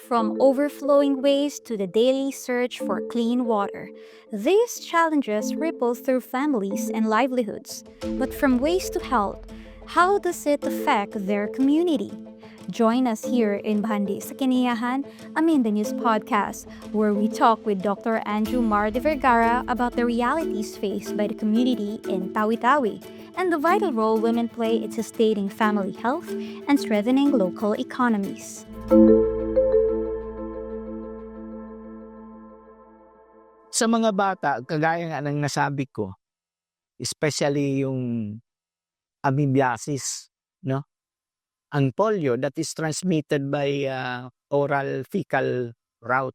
from overflowing waste to the daily search for clean water. These challenges ripple through families and livelihoods. But from waste to health, how does it affect their community? Join us here in Bandi sa Kiniyahan, Aminda News Podcast, where we talk with Dr. Andrew Mar de Vergara about the realities faced by the community in Tawi-Tawi and the vital role women play in sustaining family health and strengthening local economies. Sa mga bata, kagaya nga ng nasabi ko, especially yung amoebiasis, no? Ang polio that is transmitted by oral fecal route.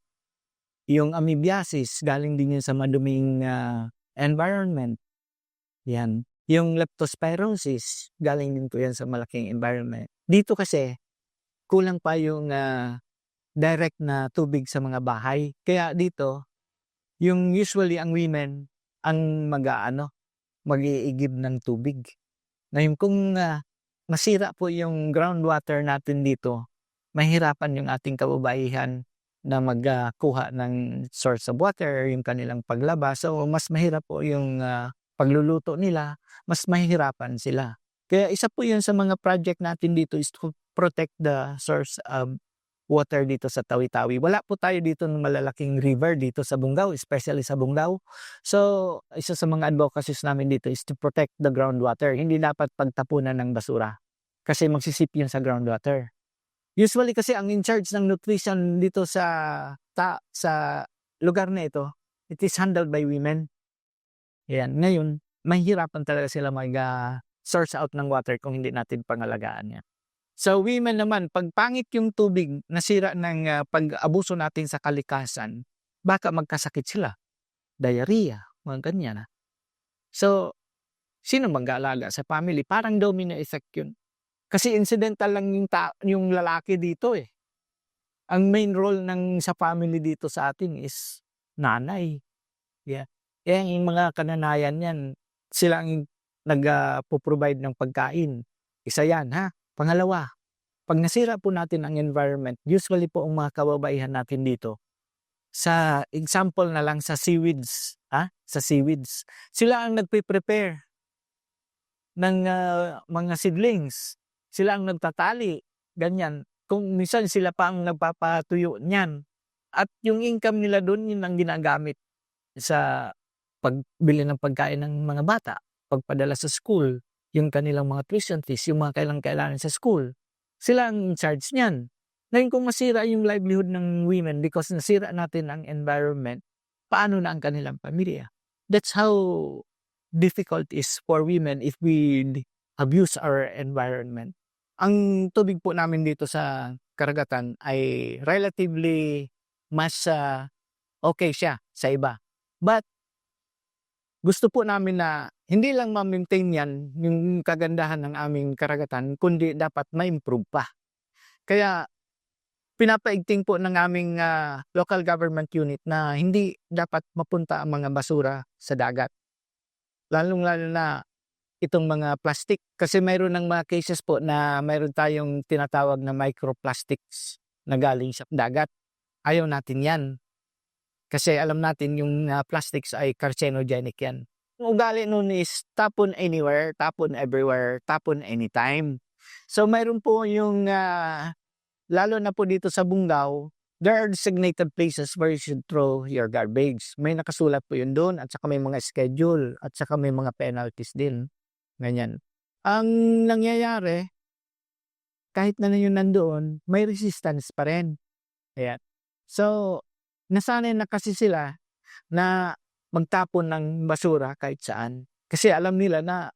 Yung amoebiasis, galing din yun sa maduming environment. Yan. Yung leptospirosis, galing din po yan sa malaking environment. Dito kasi, kulang pa yung direct na tubig sa mga bahay. Kaya dito, yung usually ang women ang mag-iigib ng tubig. Ngayon kung masira po yung groundwater natin dito, mahirapan yung ating kababaihan na magkuha ng source of water, yung kanilang paglaba. So mas mahirap po yung pagluluto nila, mas mahihirapan sila. Kaya isa po yun sa mga project natin dito is to protect the source of water dito sa Tawi-Tawi. Wala po tayo dito ng malalaking river dito sa Bungaw, especially sa Bungaw. So, isa sa mga advocacies namin dito is to protect the groundwater. Hindi dapat pagtapunan ng basura kasi magsisip yun sa groundwater. Usually kasi ang in charge ng nutrition dito sa lugar na ito, it is handled by women. Yan. Ngayon, mahirapan talaga sila mag-source out ng water kung hindi natin pangalagaan yan. So women naman, pag pangit yung tubig, nasira ng pag-abuso natin sa kalikasan, baka magkasakit sila. Diarrhea, mga ganyan. So, sino mag-aalaga sa family? Parang domino effect yun. Kasi incidental lang yung lalaki dito eh. Ang main role sa family dito sa atin is nanay. Yeah. Yung mga kananayan yan, sila ang nag-provide ng pagkain. Isa yan ha. Pangalawa, pag nasira po natin ang environment, usually po ang mga kababaihan natin dito, sa example na lang sa seaweeds, sila ang nagpe-prepare ng mga seedlings. Sila ang nagtatali, ganyan. Kung minsan sila pa ang nagpapatuyo niyan. At yung income nila doon, yun ang ginagamit sa pagbili ng pagkain ng mga bata, pagpadala sa school, yung kanilang mga tuition fees, yung mga kailangan sa school. Sila ang in charge niyan. Ngayon kung masira yung livelihood ng women because nasira natin ang environment, paano na ang kanilang pamilya? That's how difficult it is for women if we abuse our environment. Ang tubig po namin dito sa karagatan ay relatively mas okay siya sa iba. But gusto po namin na hindi lang ma-maintain yan, yung kagandahan ng aming karagatan, kundi dapat ma-improve pa. Kaya pinapaigting po ng aming local government unit na hindi dapat mapunta ang mga basura sa dagat. Lalong-lalo na itong mga plastic. Kasi mayroon ng mga cases po na mayroon tayong tinatawag na microplastics na galing sa dagat. Ayaw natin yan. Kasi alam natin yung plastics ay carcinogenic yan. Ang ugali nun is tapon anywhere, tapon everywhere, tapon anytime. So mayroon po yung, lalo na po dito sa Bungaw, there are designated places where you should throw your garbage. May nakasulat po yun doon at saka may mga schedule at saka may mga penalties din. Ganyan. Ang nangyayari, kahit na yun nandoon, may resistance pa rin. Ayan. So, nasanay na kasi sila na magtapon ng basura kahit saan. Kasi alam nila na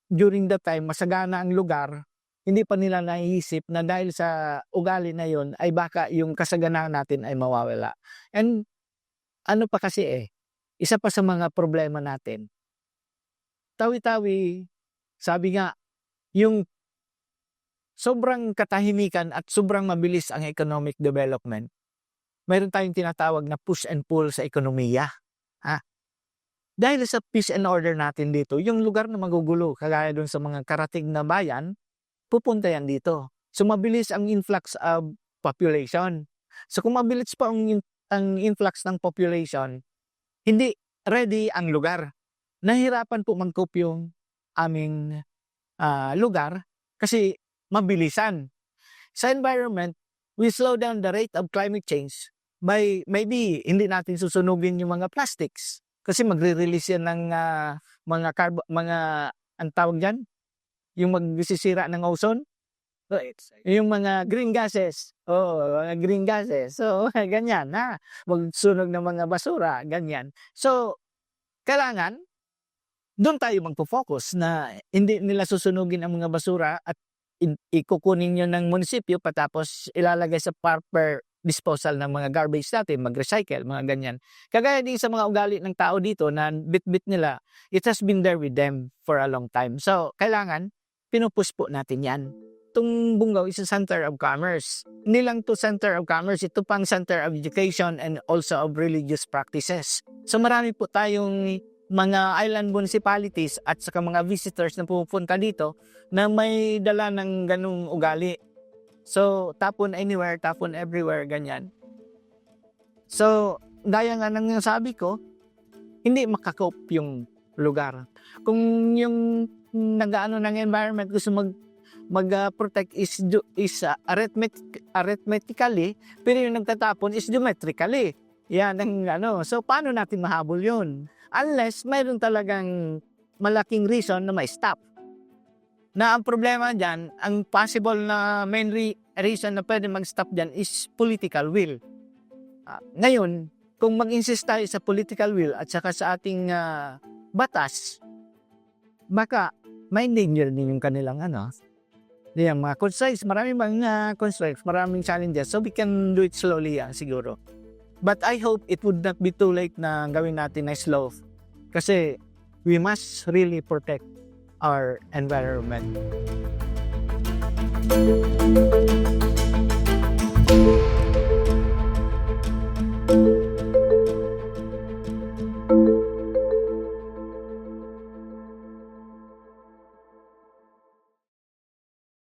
during that time, masagana ang lugar, hindi pa nila naiisip na dahil sa ugali na yon ay baka yung kasaganaan natin ay mawawala. And ano pa kasi isa pa sa mga problema natin, Tawi-Tawi, sabi nga, yung sobrang katahimikan at sobrang mabilis ang economic development, mayroon tayong tinatawag na push and pull sa ekonomiya. Dahil sa peace and order natin dito, yung lugar na magugulo, kagaya dun sa mga karating na bayan, pupunta yan dito. So mabilis ang influx of population. So kung mabilis pa ang influx ng population, hindi ready ang lugar. Nahirapan po mag-cope yung aming lugar kasi mabilisan. Sa environment, we slow down the rate of climate change by maybe hindi natin susunugin yung mga plastics kasi magre-release yan ng mga ang tawag diyan, yung magsisira ng ozone. Yung mga green gases. Oo, mga green gases. So, ganyan na. Magsunog ng mga basura, ganyan. So, kailangan, doon tayo magpo-focus na hindi nila susunugin ang mga basura at ikukunin nyo ng munisipyo patapos ilalagay sa proper disposal ng mga garbage natin, mag-recycle, mga ganyan. Kagaya din sa mga ugali ng tao dito na bit-bit nila, it has been there with them for a long time. So, kailangan, pinupush po natin yan. Itong Bungaw is a center of commerce. Hindi lang to center of commerce, ito pang center of education and also of religious practices. So marami po tayong mga island municipalities at saka mga visitors na pupunta dito na may dala ng ganung ugali. So tapon anywhere, tapon everywhere, ganyan. So gaya nga ng sabi ko, hindi makakope yung lugar. Kung yung nag-ano ng environment gusto mag-protect is arithmetically, pero yung nagtatapon is geometrically. Yan ang So, paano natin mahabol yun? Unless mayroon talagang malaking reason na may stop. Na ang problema dyan, ang possible na main reason na pwede mag-stop dyan is political will. Ngayon, kung mag-insist tayo sa political will at saka sa ating batas, baka may danger din yung kanilang yung mga constraints, maraming mga constraints, maraming challenges. So we can do it slowly siguro. But I hope it would not be too late na gawin natin na slow. Kasi we must really protect our environment.